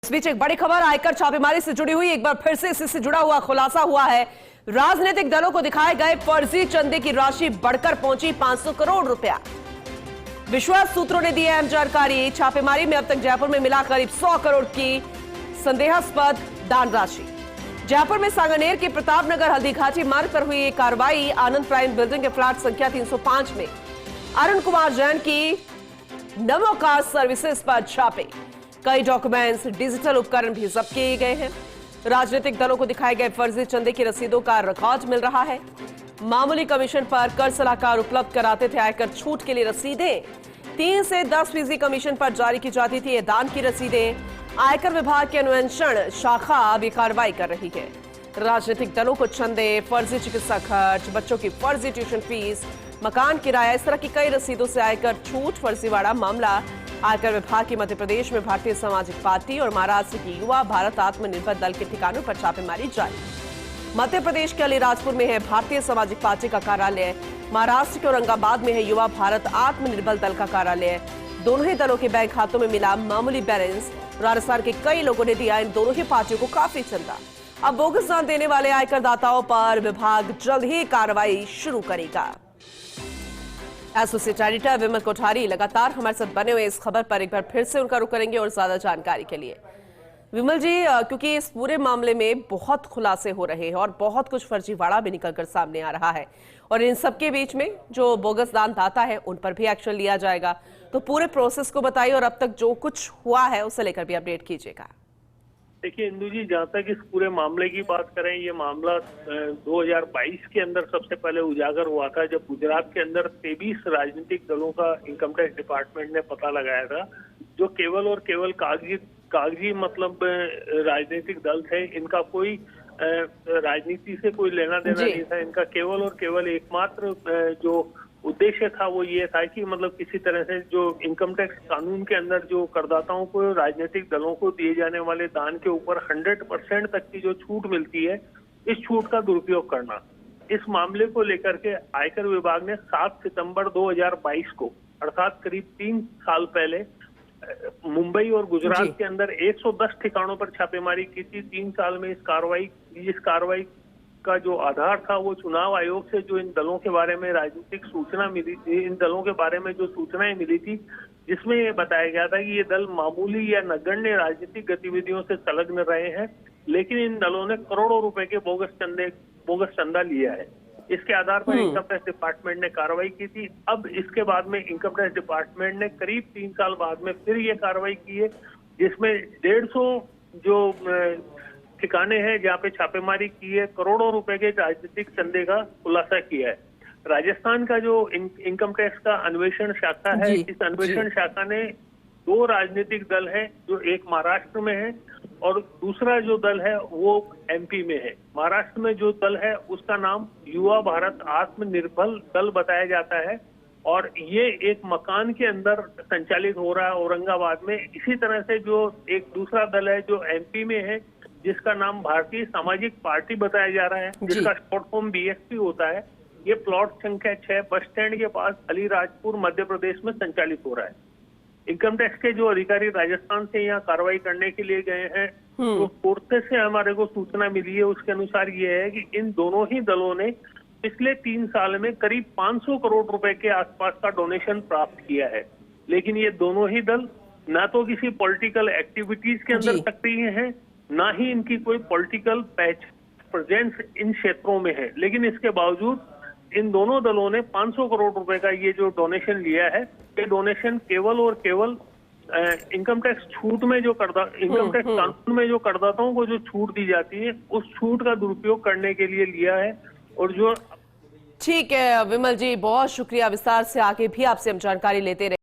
इस बीच एक बड़ी खबर आयकर छापेमारी से जुड़ी हुई। एक बार फिर से इससे जुड़ा हुआ खुलासा हुआ है। राजनीतिक दलों को दिखाए गए फर्जी चंदे की राशि बढ़कर पहुंची 500 करोड़ रुपया। विश्वास सूत्रों ने दी अहम जानकारी। छापेमारी में अब तक जयपुर में मिला करीब 100 करोड़ की संदेहास्पद दान राशि। जयपुर में सांगानेर के प्रताप नगर हल्दीघाटी मार्ग पर हुई कार्रवाई। आनंद प्राइम बिल्डिंग के फ्लैट संख्या 305 में अरुण कुमार जैन की नमो कार सर्विसेज पर छापे। कई डॉक्यूमेंट्स, डिजिटल उपकरण भी जब्त किए गए हैं। राजनीतिक दलों को दिखाए गए फर्जी चंदे की रसीदों का रिकॉर्ड मिल रहा है। मामूली कमीशन पर कर सलाहकार उपलब्ध कराते थे आयकर छूट के लिए रसीदें। 3 से 10% कमीशन पर जारी की जाती थी ये दान की रसीदें। आयकर विभाग की अन्वेषण शाखा अब ये कार्रवाई कर रही है। राजनीतिक दलों को चंदे, फर्जी चिकित्सा खर्च, बच्चों की फर्जी ट्यूशन फीस, मकान किराया, इस तरह की कई रसीदों से आयकर छूट फर्जीवाड़ा मामला आयकर विभाग की मध्य प्रदेश में भारतीय सामाजिक पार्टी और महाराष्ट्र की युवा भारत आत्मनिर्भर दल के ठिकानों पर छापेमारी जारी। मध्य प्रदेश के अलीराजपुर में है भारतीय सामाजिक पार्टी का कार्यालय। महाराष्ट्र के औरंगाबाद में है युवा भारत आत्मनिर्भर दल का कार्यालय। दोनों ही दलों के बैंक खातों में मिला मामूली बैलेंस। राजस्थान के कई लोगों ने दिया इन दोनों ही पार्टियों को काफी चंदा। अब बोगस दान देने वाले आयकर दाताओं पर विभाग जल्द ही कार्रवाई शुरू करेगा। एसोसिएट एडिटर विमल कोठारी लगातार हमारे साथ बने हुए इस खबर पर एक बार फिर से उनका रुख करेंगे और ज्यादा जानकारी के लिए। विमल जी, क्योंकि इस पूरे मामले में बहुत खुलासे हो रहे हैं और बहुत कुछ फर्जीवाड़ा भी निकलकर सामने आ रहा है और इन सबके बीच में जो बोगस दान दाता है उन पर भी एक्शन लिया जाएगा, तो पूरे प्रोसेस को बताइए और अब तक जो कुछ हुआ है उसे लेकर भी अपडेट कीजिएगा। देखिए इंदु जी, जहाँ तक इस पूरे मामले की बात करें, ये मामला 2022 के अंदर सबसे पहले उजागर हुआ था, जब गुजरात के अंदर 23 राजनीतिक दलों का इनकम टैक्स डिपार्टमेंट ने पता लगाया था, जो केवल और केवल कागजी मतलब राजनीतिक दल थे। इनका कोई राजनीति से कोई लेना देना नहीं था। इनका केवल और केवल एकमात्र जो उद्देश्य था वो ये था कि मतलब किसी तरह से जो इनकम टैक्स कानून के अंदर जो करदाताओं को, राजनीतिक दलों को दिए जाने वाले दान के ऊपर 100% तक की जो छूट मिलती है, इस छूट का दुरुपयोग करना। इस मामले को लेकर के आयकर विभाग ने 7 सितंबर 2022 को, अर्थात करीब 3 साल पहले, मुंबई और गुजरात के अंदर 110 ठिकानों पर छापेमारी की थी। 3 साल में इस कार्रवाई का जो आधार था वो चुनाव आयोग से जो इन दलों के बारे में राजनीतिक सूचना मिली थी, इन दलों के बारे में जो सूचनाएं मिली थी, जिसमें ये बताया गया था कि ये दल मामूली या नगण्य राजनीतिक गतिविधियों से संलग्न रहे हैं, लेकिन इन दलों ने करोड़ों रुपए के बोगस चंदा लिया है। इसके आधार पर इनकम टैक्स डिपार्टमेंट ने कार्रवाई की थी। अब इसके बाद में इनकम टैक्स डिपार्टमेंट ने करीब 3 साल बाद में फिर ये कार्रवाई की है, जिसमें 150 जो ठिकाने हैं जहाँ पे छापेमारी की है, करोड़ों रुपए के राजनीतिक चंदे का खुलासा किया है। राजस्थान का जो इनकम टैक्स का अन्वेषण शाखा है, इस अन्वेषण शाखा ने 2 राजनीतिक दल है, जो एक महाराष्ट्र में है और दूसरा जो दल है वो एमपी में है। महाराष्ट्र में जो दल है उसका नाम युवा भारत आत्मनिर्भर दल बताया जाता है और ये एक मकान के अंदर संचालित हो रहा है औरंगाबाद में। इसी तरह से जो एक दूसरा दल है जो एमपी में है, जिसका नाम भारतीय सामाजिक पार्टी बताया जा रहा है, जिसका शॉर्ट फॉर्म बीएसपी होता है, ये प्लॉट संख्या 6 बस स्टैंड के पास अलीराजपुर मध्य प्रदेश में संचालित हो रहा है। इनकम टैक्स के जो अधिकारी राजस्थान से यहाँ कार्रवाई करने के लिए गए हैं, तो कोर्ट से हमारे को सूचना मिली है, उसके अनुसार ये है कि इन दोनों ही दलों ने पिछले 3 साल में करीब 500 करोड़ रुपए के आसपास का डोनेशन प्राप्त किया है। लेकिन ये दोनों ही दल ना तो किसी पॉलिटिकल एक्टिविटीज के अंदर सक्रिय हैं, ना ही इनकी कोई पॉलिटिकल प्रेजेंस इन क्षेत्रों में है। लेकिन इसके बावजूद इन दोनों दलों ने 500 करोड़ रुपए का ये जो डोनेशन लिया है, ये डोनेशन केवल और केवल इनकम टैक्स छूट में जो इनकम टैक्स कानून में जो करदाताओं को जो छूट दी जाती है, उस छूट का दुरुपयोग करने के लिए लिया है। और जो ठीक है विमल जी, बहुत शुक्रिया। विस्तार से आगे भी आपसे हम जानकारी लेते रहे।